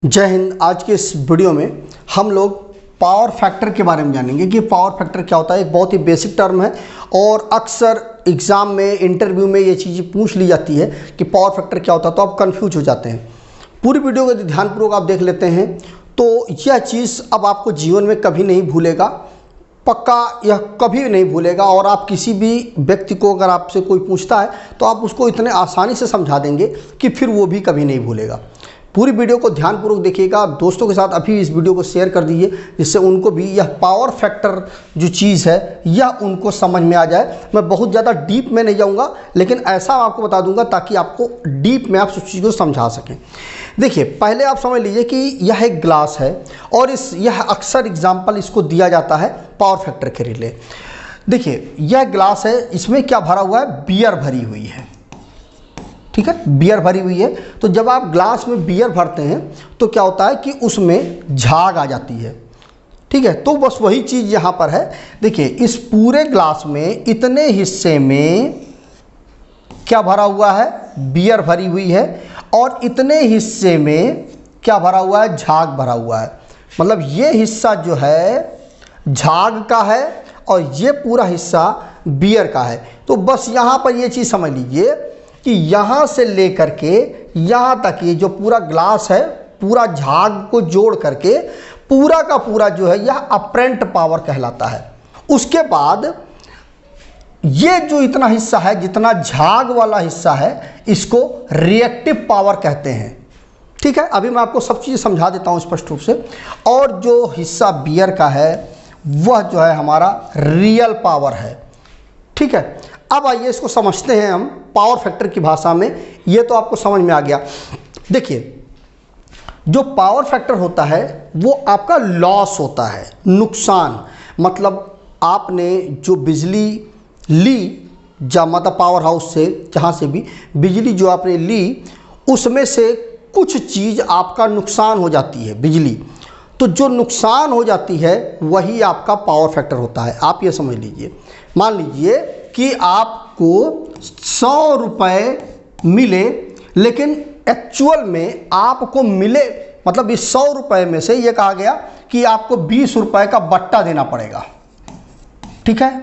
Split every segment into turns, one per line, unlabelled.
जय हिंद। आज के इस वीडियो में हम लोग पावर फैक्टर के बारे में जानेंगे कि पावर फैक्टर क्या होता है। एक बहुत ही बेसिक टर्म है और अक्सर एग्ज़ाम में, इंटरव्यू में ये चीज़ें पूछ ली जाती है कि पावर फैक्टर क्या होता है, तो आप कंफ्यूज हो जाते हैं। पूरी वीडियो को ध्यानपूर्वक आप देख लेते हैं तो यह चीज़ अब आपको जीवन में कभी नहीं भूलेगा, पक्का यह कभी नहीं भूलेगा। और आप किसी भी व्यक्ति को अगर आपसे कोई पूछता है तो आप उसको इतने आसानी से समझा देंगे कि फिर वो भी कभी नहीं भूलेगा। पूरी वीडियो को ध्यानपूर्वक देखिएगा, दोस्तों के साथ अभी इस वीडियो को शेयर कर दीजिए जिससे उनको भी यह पावर फैक्टर जो चीज़ है यह उनको समझ में आ जाए। मैं बहुत ज़्यादा डीप में नहीं जाऊंगा, लेकिन ऐसा आपको बता दूंगा ताकि आपको डीप में आप उस चीज़ को समझा सकें। देखिए, पहले आप समझ लीजिए कि यह एक ग्लास है और यह अक्सर एग्जाम्पल इसको दिया जाता है पावर फैक्टर के रिले। देखिए, यह ग्लास है, इसमें क्या भरा हुआ है? बियर भरी हुई है, ठीक है, बियर भरी हुई है। तो जब आप ग्लास में बियर भरते हैं तो क्या होता है कि उसमें झाग आ जाती है, ठीक है। तो बस वही चीज़ यहाँ पर है। देखिए, इस पूरे ग्लास में इतने हिस्से में क्या भरा हुआ है? बियर भरी हुई है और इतने हिस्से में क्या भरा हुआ है? झाग भरा हुआ है। मतलब ये हिस्सा जो है झाग का है और ये पूरा हिस्सा बियर का है। तो बस यहाँ पर ये चीज़ समझ लीजिए कि यहाँ से लेकर के यहाँ तक ये जो पूरा ग्लास है, पूरा झाग को जोड़ करके पूरा का पूरा जो है यह अपरेंट पावर कहलाता है। उसके बाद ये जो इतना हिस्सा है, जितना झाग वाला हिस्सा है, इसको रिएक्टिव पावर कहते हैं, ठीक है। अभी मैं आपको सब चीज़ समझा देता हूँ स्पष्ट रूप से। और जो हिस्सा बियर का है वह जो है हमारा रियल पावर है, ठीक है। अब आइए इसको समझते हैं हम पावर फैक्टर की भाषा में। ये तो आपको समझ में आ गया। देखिए, जो पावर फैक्टर होता है वो आपका लॉस होता है, नुकसान। मतलब आपने जो बिजली ली, मतलब पावर हाउस से, जहाँ से भी बिजली जो आपने ली उसमें से कुछ चीज़ आपका नुकसान हो जाती है, बिजली। तो जो नुकसान हो जाती है वही आपका पावर फैक्टर होता है। आप ये समझ लीजिए, मान लीजिए कि आपको 100 रुपये मिले, लेकिन एक्चुअल में आपको मिले, मतलब इस 100 रुपये में से ये कहा गया कि आपको 20 रुपये का बट्टा देना पड़ेगा, ठीक है।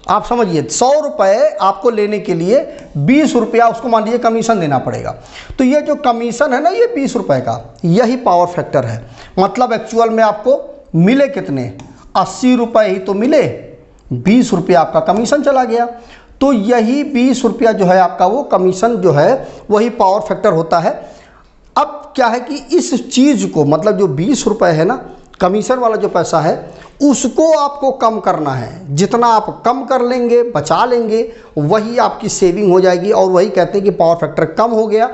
आप समझिए, 100 रुपये आपको लेने के लिए 20 रुपया उसको मान लीजिए कमीशन देना पड़ेगा। तो ये जो कमीशन है ना, ये 20 रुपये का, यही पावर फैक्टर है। मतलब एक्चुअल में आपको मिले कितने? 80 रुपये ही तो मिले, 20 रुपया आपका कमीशन चला गया। तो यही 20 रुपया जो है आपका, वो कमीशन जो है वही पावर फैक्टर होता है। अब क्या है कि इस चीज़ को, मतलब जो 20 रुपये है ना, कमीशन वाला जो पैसा है, उसको आपको कम करना है। जितना आप कम कर लेंगे, बचा लेंगे, वही आपकी सेविंग हो जाएगी। और वही कहते हैं कि पावर फैक्टर कम हो गया।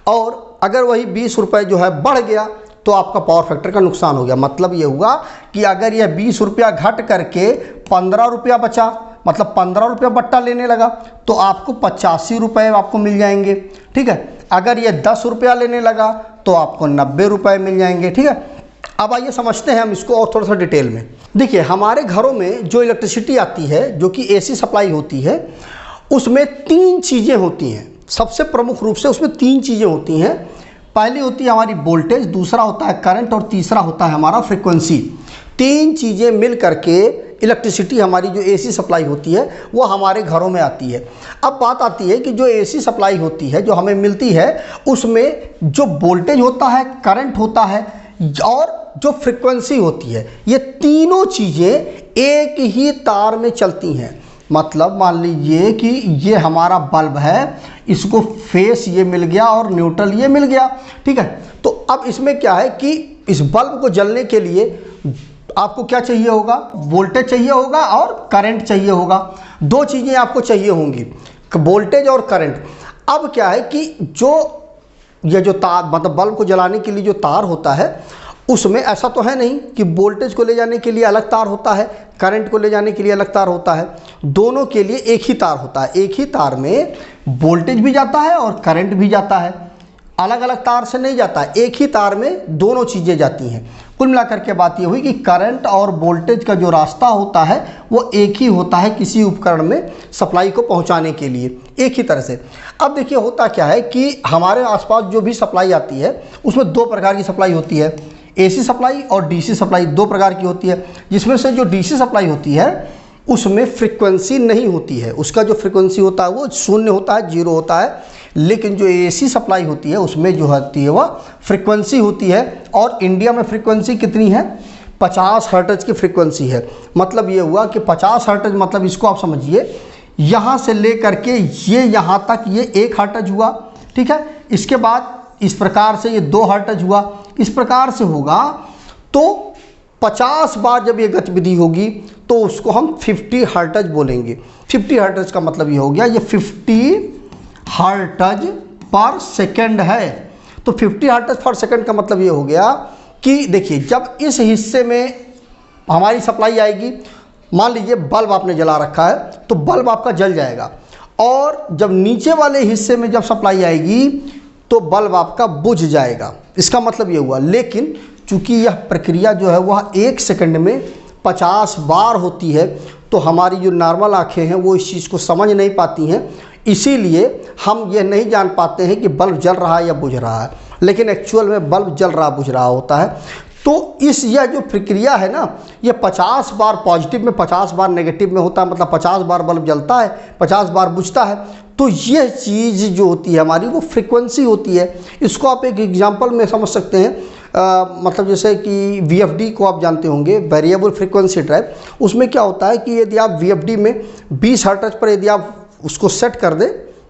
और अगर वही 20 रुपये जो है बढ़ गया तो आपका पावर फैक्टर का नुकसान हो गया। मतलब ये हुआ कि अगर यह 20 रुपया घट करके 15 रुपया बचा, मतलब 15 रुपया बट्टा लेने लगा, तो आपको 85 रुपये आपको मिल जाएंगे, ठीक है। अगर यह 10 रुपया लेने लगा तो आपको 90 रुपये मिल जाएंगे, ठीक है। अब आइए समझते हैं हम इसको और थोड़ा सा डिटेल में। देखिए, हमारे घरों में जो इलेक्ट्रिसिटी आती है, जो कि एसी सप्लाई होती है, उसमें 3 चीज़ें होती हैं। सबसे प्रमुख रूप से उसमें 3 चीज़ें होती हैं। पहली होती है हमारी वोल्टेज, दूसरा होता है करंट और तीसरा होता है हमारा फ्रीक्वेंसी। 3 चीज़ें मिल करके इलेक्ट्रिसिटी, हमारी जो एसी सप्लाई होती है, वो हमारे घरों में आती है। अब बात आती है कि जो एसी सप्लाई होती है, जो हमें मिलती है, उसमें जो वोल्टेज होता है, करंट होता है और जो फ्रीक्वेंसी होती है, ये तीनों चीज़ें एक ही तार में चलती हैं। मतलब मान लीजिए कि ये हमारा बल्ब है, इसको फेस ये मिल गया और न्यूट्रल ये मिल गया, ठीक है। तो अब इसमें क्या है कि इस बल्ब को जलने के लिए आपको क्या चाहिए होगा? वोल्टेज चाहिए होगा और करंट चाहिए होगा। 2 चीज़ें आपको चाहिए होंगी, वोल्टेज और करंट। अब क्या है कि ये जो तार, मतलब बल्ब को जलाने के लिए जो तार होता है, उसमें ऐसा तो है नहीं कि वोल्टेज को ले जाने के लिए अलग तार होता है, करंट को ले जाने के लिए अलग तार होता है। दोनों के लिए एक ही तार होता है। एक ही तार में वोल्टेज भी जाता है और करंट भी जाता है। अलग अलग तार से नहीं जाता है, एक ही तार में दोनों चीज़ें जाती हैं। कुल मिलाकर के बात ये हुई कि करंट और वोल्टेज का जो रास्ता होता है वो एक ही होता है किसी उपकरण में सप्लाई को पहुंचाने के लिए, एक ही तरह से। अब देखिए होता क्या है कि हमारे आसपास जो भी सप्लाई आती है उसमें दो प्रकार की सप्लाई होती है, एसी सप्लाई और डीसी सप्लाई, दो प्रकार की होती है। जिसमें से जो डीसी सप्लाई होती है उसमें फ्रीक्वेंसी नहीं होती है, उसका जो फ्रीक्वेंसी होता है वो शून्य होता है, जीरो होता है। लेकिन जो एसी सप्लाई होती है उसमें जो होती है वह फ्रीक्वेंसी होती है। और इंडिया में फ्रीक्वेंसी कितनी है? 50 हर्ट्ज की फ्रीक्वेंसी है। मतलब ये हुआ कि 50 हर्ट्ज, मतलब इसको आप समझिए यहाँ से ले करके ये यहाँ तक ये 1 हर्ट्ज हुआ, ठीक है। इसके बाद इस प्रकार से ये 2 हर्ट्ज हुआ, इस प्रकार से होगा। तो 50 बार जब ये गतिविधि होगी तो उसको हम 50 हर्ट्ज बोलेंगे। 50 हर्ट्ज का मतलब ये हो गया, ये 50 हर्ट्ज पर सेकंड है। तो 50 हर्ट्ज पर सेकंड का मतलब ये हो गया कि देखिए जब इस हिस्से में हमारी सप्लाई आएगी, मान लीजिए बल्ब आपने जला रखा है तो बल्ब आपका जल जाएगा, और जब नीचे वाले हिस्से में जब सप्लाई आएगी तो बल्ब आपका बुझ जाएगा। इसका मतलब ये हुआ। लेकिन चूंकि यह प्रक्रिया जो है वह 1 सेकंड में 50 बार होती है, तो हमारी जो नॉर्मल आंखें हैं वो इस चीज़ को समझ नहीं पाती हैं, इसीलिए हम ये नहीं जान पाते हैं कि बल्ब जल रहा है या बुझ रहा है। लेकिन एक्चुअल में बल्ब जल रहा बुझ रहा होता है। तो यह जो प्रक्रिया है ना, ये 50 बार पॉजिटिव में 50 बार नेगेटिव में होता है, मतलब 50 बार बल्ब जलता है, 50 बार बुझता है। तो यह चीज़ जो होती है हमारी वो फ्रीक्वेंसी होती है। इसको आप एक एग्जांपल में समझ सकते हैं, मतलब जैसे कि VFD को आप जानते होंगे, वेरिएबल फ्रीक्वेंसी ड्राइव। उसमें क्या होता है कि यदि आप VFD में 20 हर्ट्ज पर यदि आप उसको सेट कर दें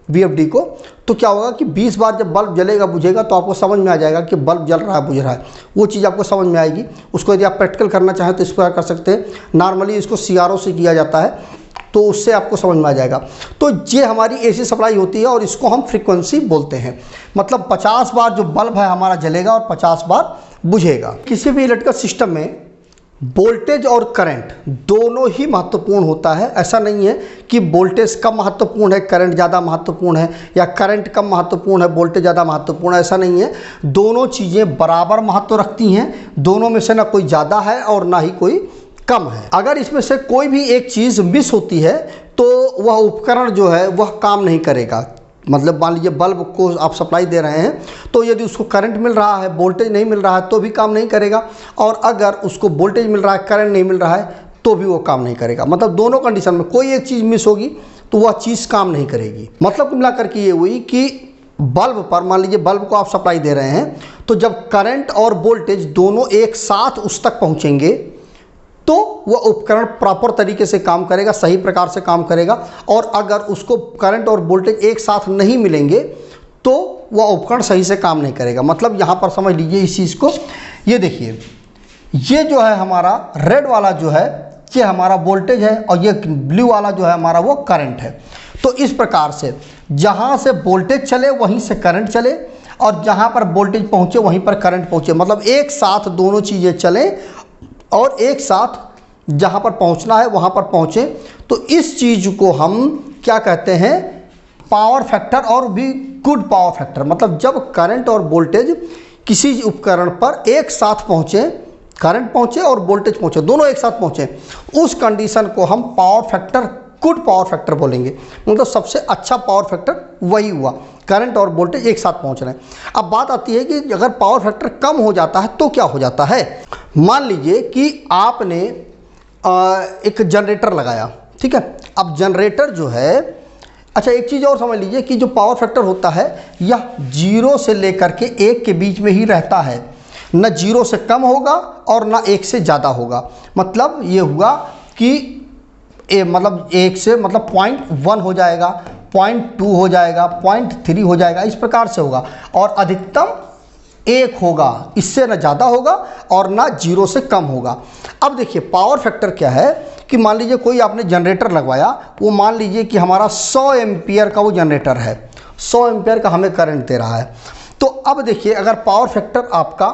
VFD को, तो क्या होगा कि 20 बार जब बल्ब जलेगा बुझेगा तो आपको समझ में आ जाएगा कि बल्ब जल रहा है बुझ रहा है, वो चीज़ आपको समझ में आएगी। उसको यदि आप प्रैक्टिकल करना चाहें तो इस प्रकार कर सकते हैं। नॉर्मली इसको CRO से किया जाता है, तो उससे आपको समझ में आ जाएगा। तो ये हमारी AC सप्लाई होती है और इसको हम फ्रीक्वेंसी बोलते हैं। मतलब 50 बार जो बल्ब है हमारा जलेगा और 50 बार बुझेगा। किसी भी इलेक्ट्रिकल सिस्टम में वोल्टेज और करंट दोनों ही महत्वपूर्ण होता है। ऐसा नहीं है कि वोल्टेज कम महत्वपूर्ण है करंट ज़्यादा महत्वपूर्ण है, या करंट कम महत्वपूर्ण है वोल्टेज ज़्यादा महत्वपूर्ण है, ऐसा नहीं है। दोनों चीज़ें बराबर महत्व रखती हैं। दोनों में से ना कोई ज़्यादा है और ना ही कोई कम है। अगर इसमें से कोई भी एक चीज़ मिस होती है तो वह उपकरण जो है वह काम नहीं करेगा। मतलब मान लीजिए बल्ब को आप सप्लाई दे रहे हैं, तो यदि उसको करंट मिल रहा है वोल्टेज नहीं मिल रहा है तो भी काम नहीं करेगा, और अगर उसको वोल्टेज मिल रहा है करंट नहीं मिल रहा है तो भी वो काम नहीं करेगा। मतलब दोनों कंडीशन में कोई एक चीज़ मिस होगी तो वह चीज़ काम नहीं करेगी। मतलब मिला करके ये हुई कि बल्ब पर, मान लीजिए बल्ब को आप सप्लाई दे रहे हैं, तो जब करंट और वोल्टेज दोनों एक साथ उस तक पहुँचेंगे तो वह उपकरण प्रॉपर तरीके से काम करेगा, सही प्रकार से काम करेगा। और अगर उसको करंट और वोल्टेज एक साथ नहीं मिलेंगे तो वह उपकरण सही से काम नहीं करेगा। मतलब यहाँ पर समझ लीजिए इस चीज़ को। ये देखिए, ये जो है हमारा रेड वाला जो है ये हमारा वोल्टेज है, और ये ब्लू वाला जो है हमारा वो करंट है। तो इस प्रकार से जहाँ से वोल्टेज चले वहीं से करंट चले, और जहाँ पर वोल्टेज पहुँचे वहीं पर करंट पहुँचे। मतलब एक साथ दोनों चीज़ें चलें और एक साथ जहाँ पर पहुँचना है वहाँ पर पहुँचे। तो इस चीज़ को हम क्या कहते हैं? पावर फैक्टर, और भी गुड पावर फैक्टर। मतलब जब करंट और वोल्टेज किसी उपकरण पर एक साथ पहुँचे, करंट पहुँचे और वोल्टेज पहुँचे, दोनों एक साथ पहुँचे, उस कंडीशन को हम power factor, good power factor बोलेंगे। मतलब सबसे अच्छा पावर फैक्टर वही हुआ, करंट और वोल्टेज एक साथ पहुंच रहे हैं। अब बात आती है कि अगर पावर फैक्टर कम हो जाता है तो क्या हो जाता है। मान लीजिए कि आपने एक जनरेटर लगाया, ठीक है। अब जनरेटर जो है, अच्छा एक चीज़ और समझ लीजिए कि जो पावर फैक्टर होता है यह 0 से लेकर के 1 के बीच में ही रहता है, न 0 से कम होगा और न 1 से ज़्यादा होगा। मतलब ये हुआ कि मतलब 1 से मतलब 0.1 हो जाएगा, 0.2 हो जाएगा, 0.3 हो जाएगा, इस प्रकार से होगा। और अधिकतम 1 होगा, इससे ना ज़्यादा होगा और ना 0 से कम होगा। अब देखिए पावर फैक्टर क्या है कि मान लीजिए कोई आपने जनरेटर लगवाया, वो मान लीजिए कि हमारा 100 एम्पियर का वो जनरेटर है, 100 एम्पियर का हमें करंट दे रहा है। तो अब देखिए अगर पावर फैक्टर आपका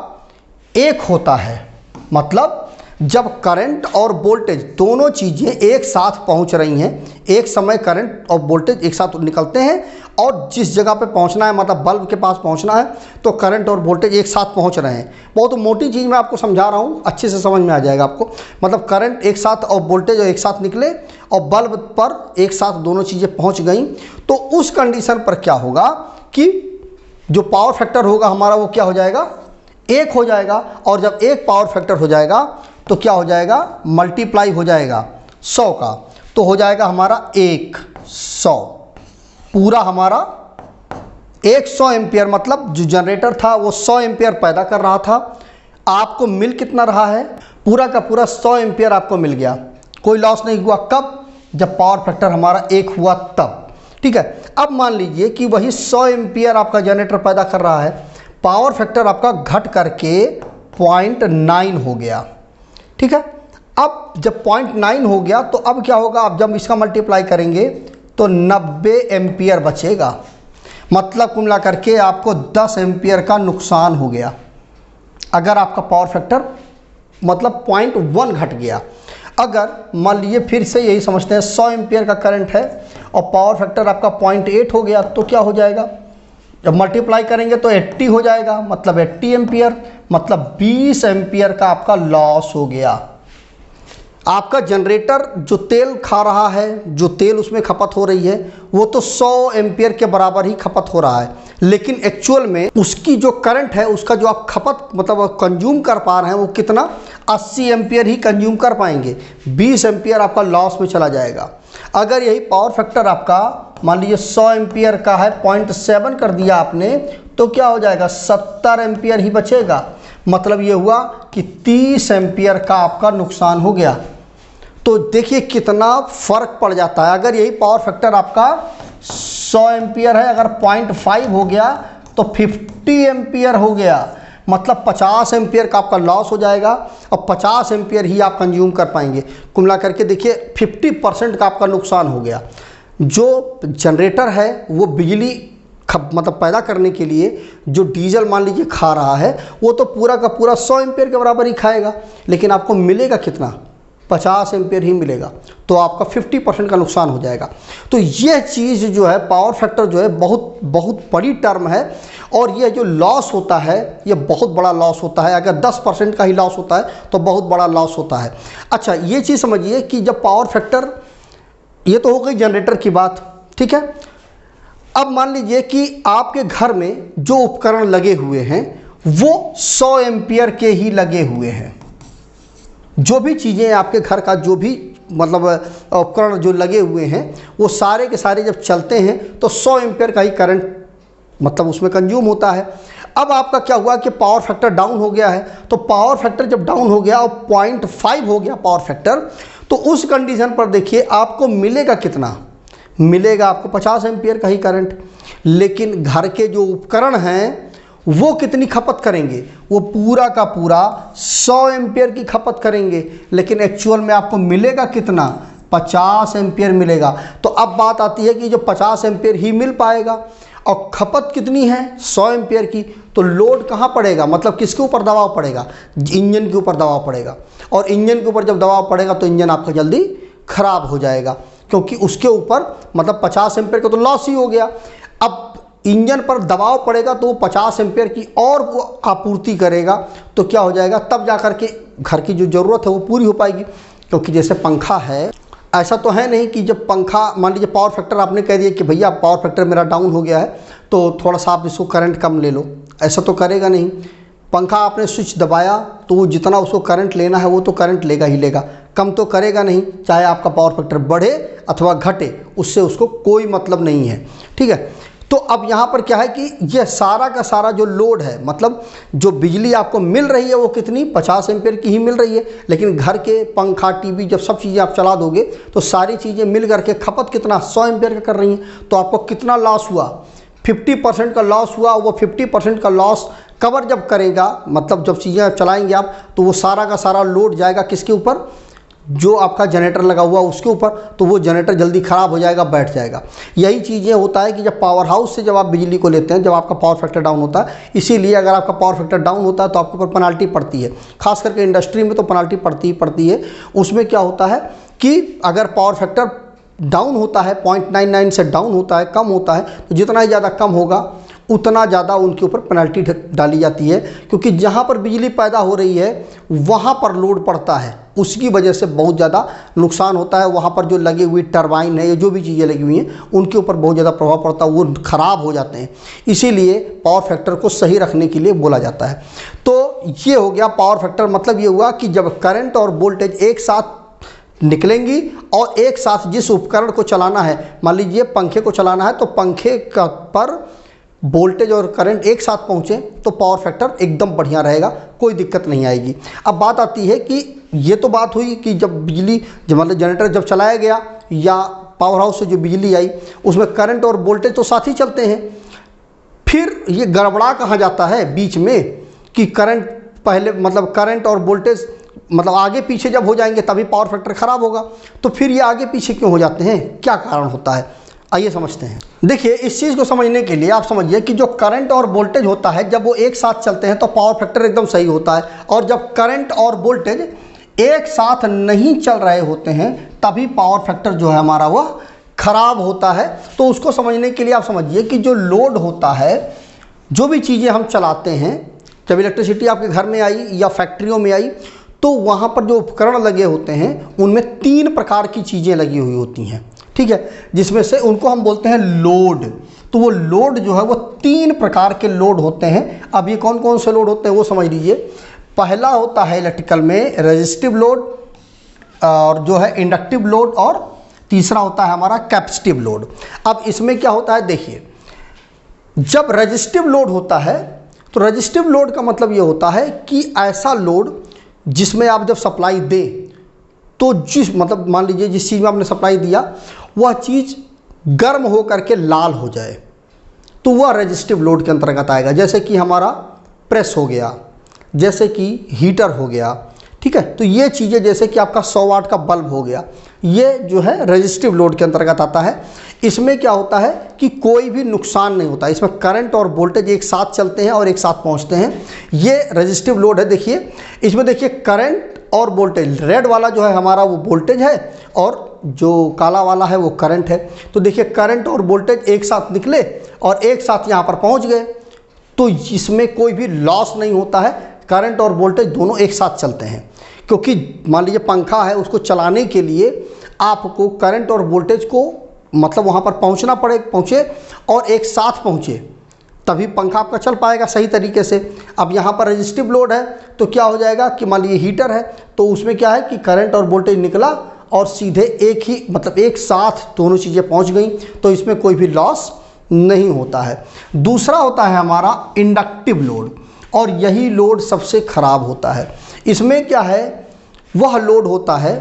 1 होता है, मतलब जब करंट और वोल्टेज दोनों चीज़ें एक साथ पहुंच रही हैं, एक समय करंट और वोल्टेज एक साथ निकलते हैं और जिस जगह पे पहुंचना है, मतलब बल्ब के पास पहुंचना है, तो करंट और वोल्टेज एक साथ पहुंच रहे हैं। बहुत मोटी चीज़ मैं आपको समझा रहा हूं, अच्छे से समझ में आ जाएगा आपको। मतलब करंट एक साथ और वोल्टेज एक साथ निकले और बल्ब पर एक साथ दोनों चीज़ें पहुंच गई, तो उस कंडीशन पर क्या होगा कि जो पावर फैक्टर होगा हमारा वो क्या हो जाएगा, 1 हो जाएगा। और जब 1 पावर फैक्टर हो जाएगा तो क्या हो जाएगा, मल्टीप्लाई हो जाएगा 100 का, तो हो जाएगा हमारा 100। पूरा हमारा 100 एम्पियर, मतलब जो जनरेटर था वो 100 एम्पियर पैदा कर रहा था। आपको मिल कितना रहा है, पूरा का पूरा 100 एम्पियर आपको मिल गया, कोई लॉस नहीं हुआ। कब, जब पावर फैक्टर हमारा 1 हुआ तब। ठीक है, अब मान लीजिए कि वही 100 एम्पियर आपका जनरेटर पैदा कर रहा है, पावर फैक्टर आपका घट करके 0.9 हो गया। ठीक है, अब जब 0.9 हो गया तो अब क्या होगा, अब जब इसका मल्टीप्लाई करेंगे तो 90 एम्पियर बचेगा। मतलब कुल मिला करके आपको 10 एम्पियर का नुकसान हो गया अगर आपका पावर फैक्टर मतलब 0.1 घट गया। अगर मान लीजिए फिर से यही समझते हैं 100 एम्पियर का करंट है और पावर फैक्टर आपका 0.8 हो गया, तो क्या हो जाएगा, जब मल्टीप्लाई करेंगे तो 80 हो जाएगा, मतलब 80 एम्पियर, मतलब 20 एम्पियर का आपका लॉस हो गया। आपका जनरेटर जो तेल खा रहा है, जो तेल उसमें खपत हो रही है, वो तो 100 एम्पियर के बराबर ही खपत हो रहा है, लेकिन एक्चुअल में उसकी जो करंट है, उसका जो आप खपत मतलब कंज्यूम कर पा रहे हैं वो कितना, 80 एम्पियर ही कंज्यूम कर पाएंगे। 20 एम्पियर आपका लॉस में चला जाएगा। अगर यही पावर फैक्टर आपका मान लीजिए 100 एम्पियर का है, 0.7 कर दिया आपने, तो क्या हो जाएगा, 70 एम्पियर ही बचेगा। मतलब ये हुआ कि 30 एम्पियर का आपका नुकसान हो गया। तो देखिए कितना फर्क पड़ जाता है। अगर यही पावर फैक्टर आपका 100 एम्पियर है, अगर 0.5 हो गया तो 50 एम्पियर हो गया, मतलब 50 एम्पियर का आपका लॉस हो जाएगा और 50 एम्पियर ही आप कंज्यूम कर पाएंगे। कुल मिला करके देखिए 50% का आपका नुकसान हो गया। जो जनरेटर है वो बिजली मतलब पैदा करने के लिए जो डीजल मान लीजिए खा रहा है, वो तो पूरा का पूरा 100 एम्पियर के बराबर ही खाएगा, लेकिन आपको मिलेगा कितना, 50 एम्पियर ही मिलेगा, तो आपका 50% का नुकसान हो जाएगा। तो यह चीज़ जो है, पावर फैक्टर जो है, बहुत बहुत बड़ी टर्म है। और यह जो लॉस होता है ये बहुत बड़ा लॉस होता है। अगर 10% का ही लॉस होता है तो बहुत बड़ा लॉस होता है। अच्छा, ये चीज़ समझिए कि जब पावर फैक्टर, ये तो हो गई जनरेटर की बात, ठीक है। अब मान लीजिए कि आपके घर में जो उपकरण लगे हुए हैं वो 100 एम्पियर के ही लगे हुए हैं। जो भी चीज़ें आपके घर का, जो भी मतलब उपकरण जो लगे हुए हैं, वो सारे के सारे जब चलते हैं तो 100 एम्पियर का ही करंट मतलब उसमें कंज्यूम होता है। अब आपका क्या हुआ कि पावर फैक्टर डाउन हो गया है, तो पावर फैक्टर जब डाउन हो गया और 0.5 हो गया पावर फैक्टर, तो उस कंडीशन पर देखिए आपको मिलेगा कितना, मिलेगा आपको 50 एम्पियर का ही करंट। लेकिन घर के जो उपकरण हैं वो कितनी खपत करेंगे, वो पूरा का पूरा 100 एम्पियर की खपत करेंगे, लेकिन एक्चुअल में आपको मिलेगा कितना, 50 एम्पियर मिलेगा। तो अब बात आती है कि जो 50 एम्पियर ही मिल पाएगा और खपत कितनी है 100 एम्पियर की, तो लोड कहाँ पड़ेगा, मतलब किसके ऊपर दबाव पड़ेगा, इंजन के ऊपर दबाव पड़ेगा। और इंजन के ऊपर जब दबाव पड़ेगा तो इंजन आपका जल्दी खराब हो जाएगा, क्योंकि उसके ऊपर मतलब 50 एम्पियर का तो लॉस ही हो गया। अब इंजन पर दबाव पड़ेगा तो वो 50 एम्पियर की और वो आपूर्ति करेगा, तो क्या हो जाएगा, तब जा कर के घर की जो ज़रूरत है वो पूरी हो पाएगी। क्योंकि जैसे पंखा है, ऐसा तो है नहीं कि जब पंखा मान लीजिए पावर फैक्टर आपने कह दिया कि भैया पावर फैक्टर मेरा डाउन हो गया है तो थोड़ा सा आप इसको करंट कम ले लो, ऐसा तो करेगा नहीं। पंखा आपने स्विच दबाया तो वो जितना उसको करंट लेना है वो तो करंट लेगा ही लेगा, कम तो करेगा नहीं, चाहे आपका पावर फैक्टर बढ़े अथवा घटे, उससे उसको कोई मतलब नहीं है। ठीक है, तो अब यहाँ पर क्या है कि यह सारा का सारा जो लोड है, मतलब जो बिजली आपको मिल रही है वो कितनी 50 एम्पियर की ही मिल रही है, लेकिन घर के पंखा टीवी जब सब चीज़ें आप चला दोगे तो सारी चीज़ें मिल करके खपत कितना 100 एम्पियर का कर रही हैं। तो आपको कितना लॉस हुआ, 50% का लॉस हुआ। वो 50% का लॉस कवर जब करेगा, मतलब जब चीज़ें आप चलाएंगे आप, तो वो सारा का सारा लोड जाएगा किसके ऊपर, जो आपका जनरेटर लगा हुआ उसके ऊपर, तो वो जनरेटर जल्दी ख़राब हो जाएगा, बैठ जाएगा। यही चीज़ें होता है कि जब पावर हाउस से जब आप बिजली को लेते हैं, जब आपका पावर फैक्टर डाउन होता है, इसीलिए अगर आपका पावर फैक्टर डाउन होता है तो आपके ऊपर पेनाल्टी पड़ती है। खास करके इंडस्ट्री में तो पेनाल्टी पड़ती ही पड़ती है। उसमें क्या होता है कि अगर पावर फैक्टर डाउन होता है, 0.99 से डाउन होता है, कम होता है, तो जितना ही ज़्यादा कम होगा उतना ज़्यादा उनके ऊपर पेनल्टी डाली जाती है, क्योंकि जहाँ पर बिजली पैदा हो रही है वहाँ पर लोड पड़ता है, उसकी वजह से बहुत ज़्यादा नुकसान होता है। वहाँ पर जो लगी हुई टरबाइन है या जो भी चीज़ें लगी हुई हैं उनके ऊपर बहुत ज़्यादा प्रभाव पड़ता है, वो ख़राब हो जाते हैं। इसीलिए पावर फैक्टर को सही रखने के लिए बोला जाता है। तो ये हो गया पावर फैक्टर, मतलब ये हुआ कि जब करंट और वोल्टेज एक साथ निकलेंगी और एक साथ जिस उपकरण को चलाना है, मान लीजिए पंखे को चलाना है, तो पंखे का पर वोल्टेज और करंट एक साथ पहुँचे तो पावर फैक्टर एकदम बढ़िया रहेगा, कोई दिक्कत नहीं आएगी। अब बात आती है कि ये तो बात हुई कि जब बिजली, जब मतलब जनरेटर जब चलाया गया या पावर हाउस से जो बिजली आई उसमें करंट और वोल्टेज तो साथ ही चलते हैं, फिर ये गड़बड़ा कहाँ जाता है बीच में कि करंट पहले, मतलब करंट और वोल्टेज मतलब आगे पीछे जब हो जाएंगे तभी पावर फैक्टर ख़राब होगा। तो फिर ये आगे पीछे क्यों हो जाते हैं, क्या कारण होता है, आइए समझते हैं। देखिए, इस चीज़ को समझने के लिए आप समझिए कि जो करंट और वोल्टेज होता है जब वो एक साथ चलते हैं तो पावर फैक्टर एकदम सही होता है, और जब करंट और वोल्टेज एक साथ नहीं चल रहे होते हैं तभी पावर फैक्टर जो है हमारा वह खराब होता है। तो उसको समझने के लिए आप समझिए कि जो लोड होता है, जो भी चीज़ें हम चलाते हैं, जब इलेक्ट्रिसिटी आपके घर में आई या फैक्ट्रियों में आई तो वहाँ पर जो उपकरण लगे होते हैं उनमें 3 प्रकार की चीज़ें लगी हुई होती हैं, ठीक है, जिसमें से उनको हम बोलते हैं लोड। तो वो लोड जो है वो 3 प्रकार के लोड होते हैं। अब ये कौन कौन से लोड होते हैं वो समझ लीजिए। पहला होता है इलेक्ट्रिकल में रेजिस्टिव लोड, और जो है इंडक्टिव लोड, और तीसरा होता है हमारा कैपेसिटिव लोड। अब इसमें क्या होता है, देखिए, जब रेजिस्टिव लोड होता है तो रेजिस्टिव लोड का मतलब ये होता है कि ऐसा लोड जिसमें आप जब सप्लाई दें तो जिस, मतलब मान लीजिए जिस चीज़ में आपने सप्लाई दिया वह चीज़ गर्म हो करके लाल हो जाए तो वह रेजिस्टिव लोड के अंतर्गत आएगा। जैसे कि हमारा प्रेस हो गया, जैसे कि हीटर हो गया, ठीक है, तो ये चीज़ें, जैसे कि आपका 100 वाट का बल्ब हो गया, ये जो है रेजिस्टिव लोड के अंतर्गत आता है। इसमें क्या होता है कि कोई भी नुकसान नहीं होता, इसमें करंट और वोल्टेज एक साथ चलते हैं और एक साथ पहुंचते हैं, ये रेजिस्टिव लोड है। देखिए इसमें, देखिए करंट और वोल्टेज, रेड वाला जो है हमारा वो वोल्टेज है और जो काला वाला है वो करंट है। तो देखिए करंट और वोल्टेज एक साथ निकले और एक साथ यहाँ पर पहुँच गए, तो इसमें कोई भी लॉस नहीं होता है, करंट और वोल्टेज दोनों एक साथ चलते हैं। क्योंकि मान लीजिए पंखा है, उसको चलाने के लिए आपको करंट और वोल्टेज को मतलब वहाँ पर पहुँचे और एक साथ पहुँचे तभी पंखा आपका चल पाएगा सही तरीके से। अब यहाँ पर रेजिस्टिव लोड है तो क्या हो जाएगा कि मान लीजिए हीटर है तो उसमें क्या है कि करंट और वोल्टेज निकला और सीधे एक ही, मतलब एक साथ दोनों चीज़ें पहुँच गई, तो इसमें कोई भी लॉस नहीं होता है। दूसरा होता है हमारा इंडक्टिव लोड, और यही लोड सबसे ख़राब होता है। इसमें क्या है, वह लोड होता है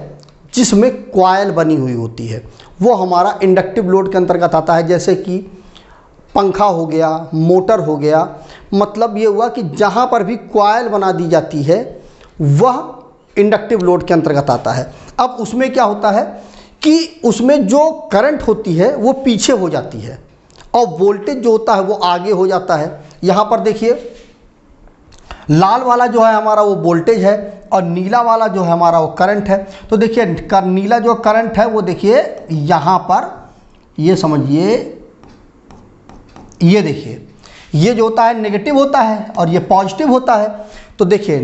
जिसमें कॉइल बनी हुई होती है, वो हमारा इंडक्टिव लोड के अंतर्गत आता है। जैसे कि पंखा हो गया, मोटर हो गया, मतलब ये हुआ कि जहाँ पर भी कॉइल बना दी जाती है वह इंडक्टिव लोड के अंतर्गत आता है। अब उसमें क्या होता है कि उसमें जो करंट होती है वो पीछे हो जाती है और वोल्टेज जो होता है वो आगे हो जाता है। यहाँ पर देखिए लाल वाला जो है हमारा वो वोल्टेज है और नीला वाला जो है हमारा वो करंट है। तो देखिए नीला जो करंट है वो देखिए यहाँ पर, ये समझिए, ये देखिए, ये जो होता है नेगेटिव होता है और ये पॉजिटिव होता है। तो देखिए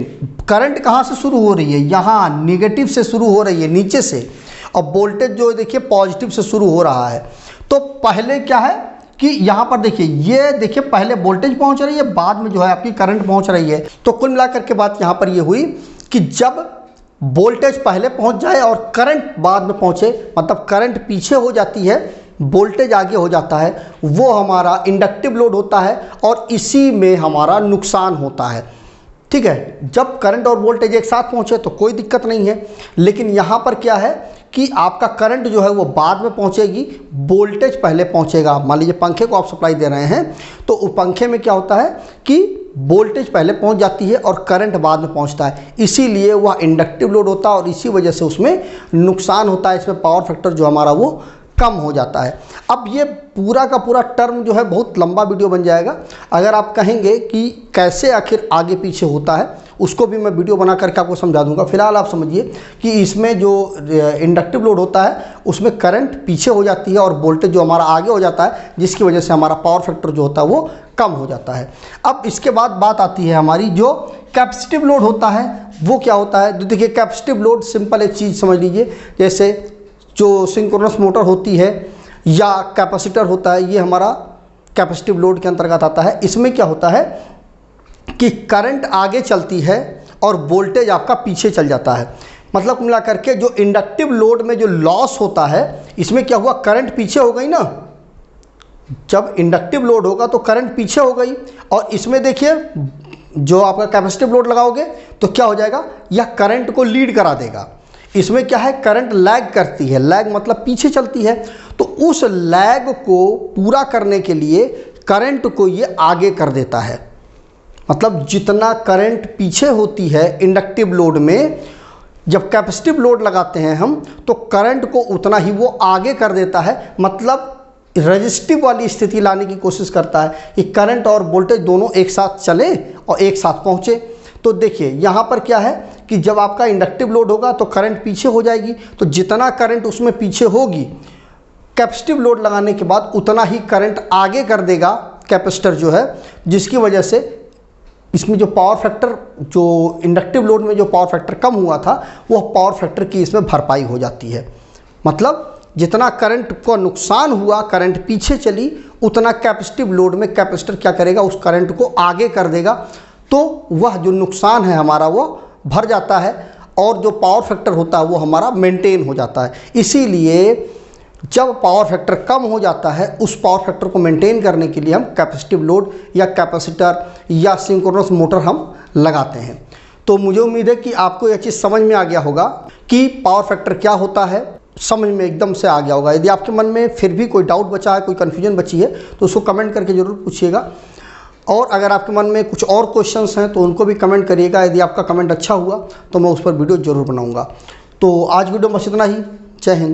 करंट कहाँ से शुरू हो रही है, यहाँ नेगेटिव से शुरू हो रही है नीचे से, और वोल्टेज जो देखिए पॉजिटिव से शुरू हो रहा है। तो पहले क्या है कि यहाँ पर देखिए, ये देखिए पहले वोल्टेज पहुँच रही है, बाद में जो है आपकी करंट पहुँच रही है। तो कुल मिलाकर के बात यहाँ पर ये हुई कि जब वोल्टेज पहले पहुँच जाए और करंट बाद में पहुँचे, मतलब करंट पीछे हो जाती है, वोल्टेज आगे हो जाता है, वो हमारा इंडक्टिव लोड होता है और इसी में हमारा नुकसान होता है। ठीक है, जब करंट और वोल्टेज एक साथ पहुँचे तो कोई दिक्कत नहीं है, लेकिन यहाँ पर क्या है कि आपका करंट जो है वो बाद में पहुँचेगी, वोल्टेज पहले पहुँचेगा। मान लीजिए पंखे को आप सप्लाई दे रहे हैं तो उस पंखे में क्या होता है कि वोल्टेज पहले पहुँच जाती है और करंट बाद में पहुँचता है, इसीलिए वह इंडक्टिव लोड होता है और इसी वजह से उसमें नुकसान होता है। इसमें पावर फैक्टर जो हमारा वो कम हो जाता है। अब ये पूरा का पूरा टर्म जो है बहुत लंबा वीडियो बन जाएगा। अगर आप कहेंगे कि कैसे आखिर आगे पीछे होता है, उसको भी मैं वीडियो बना करके आपको समझा दूंगा। फिलहाल आप समझिए कि इसमें जो इंडक्टिव लोड होता है उसमें करंट पीछे हो जाती है और वोल्टेज जो हमारा आगे हो जाता है, जिसकी वजह से हमारा पावर फैक्टर जो होता है वो कम हो जाता है। अब इसके बाद बात आती है हमारी जो कैपेसिटिव लोड होता है वो क्या होता है। तो देखिए कैपेसिटिव लोड सिंपल एक चीज़ समझ लीजिए, जैसे जो सिंक्रोनस मोटर होती है या कैपेसिटर होता है, ये हमारा कैपेसिटिव लोड के अंतर्गत आता है। इसमें क्या होता है कि करंट आगे चलती है और वोल्टेज आपका पीछे चल जाता है। मतलब मिला करके जो इंडक्टिव लोड में जो लॉस होता है, इसमें क्या हुआ, करंट पीछे हो गई ना। जब इंडक्टिव लोड होगा तो करंट पीछे हो गई, और इसमें देखिए जो आपका कैपेसिटिव लोड लगाओगे तो क्या हो जाएगा, यह करंट को लीड करा देगा। इसमें क्या है, करंट लैग करती है, लैग मतलब पीछे चलती है। तो उस लैग को पूरा करने के लिए करंट को ये आगे कर देता है। मतलब जितना करंट पीछे होती है इंडक्टिव लोड में, जब कैपेसिटिव लोड लगाते हैं हम तो करंट को उतना ही वो आगे कर देता है। मतलब रेजिस्टिव वाली स्थिति लाने की कोशिश करता है कि करंट और वोल्टेज दोनों एक साथ चले और एक साथ पहुँचे। तो देखिए यहाँ पर क्या है कि जब आपका इंडक्टिव लोड होगा तो करंट पीछे हो जाएगी, तो जितना करंट उसमें पीछे होगी कैपेसिटिव लोड लगाने के बाद उतना ही करंट आगे कर देगा कैपेसिटर जो है, जिसकी वजह से इसमें जो पावर फैक्टर, जो इंडक्टिव लोड में जो पावर फैक्टर कम हुआ था वह पावर फैक्टर की इसमें भरपाई हो जाती है। मतलब जितना करंट को नुकसान हुआ, करंट पीछे चली, उतना कैपेसिटिव लोड में कैपेसिटर क्या करेगा, उस करंट को आगे कर देगा। तो वह जो नुकसान है हमारा वो भर जाता है और जो पावर फैक्टर होता है वो हमारा मेंटेन हो जाता है। इसीलिए जब पावर फैक्टर कम हो जाता है, उस पावर फैक्टर को मेंटेन करने के लिए हम कैपेसिटिव लोड या कैपेसिटर या सिंक्रोनस मोटर हम लगाते हैं। तो मुझे उम्मीद है कि आपको यह चीज़ समझ में आ गया होगा कि पावर फैक्टर क्या होता है, समझ में एकदम से आ गया होगा। यदि आपके मन में फिर भी कोई डाउट बचा है, कोई कन्फ्यूजन बची है, तो उसको कमेंट करके ज़रूर पूछिएगा। और अगर आपके मन में कुछ और क्वेश्चंस हैं तो उनको भी कमेंट करिएगा। यदि आपका कमेंट अच्छा हुआ तो मैं उस पर वीडियो ज़रूर बनाऊँगा। तो आज वीडियो में बस इतना ही। जय हिंद।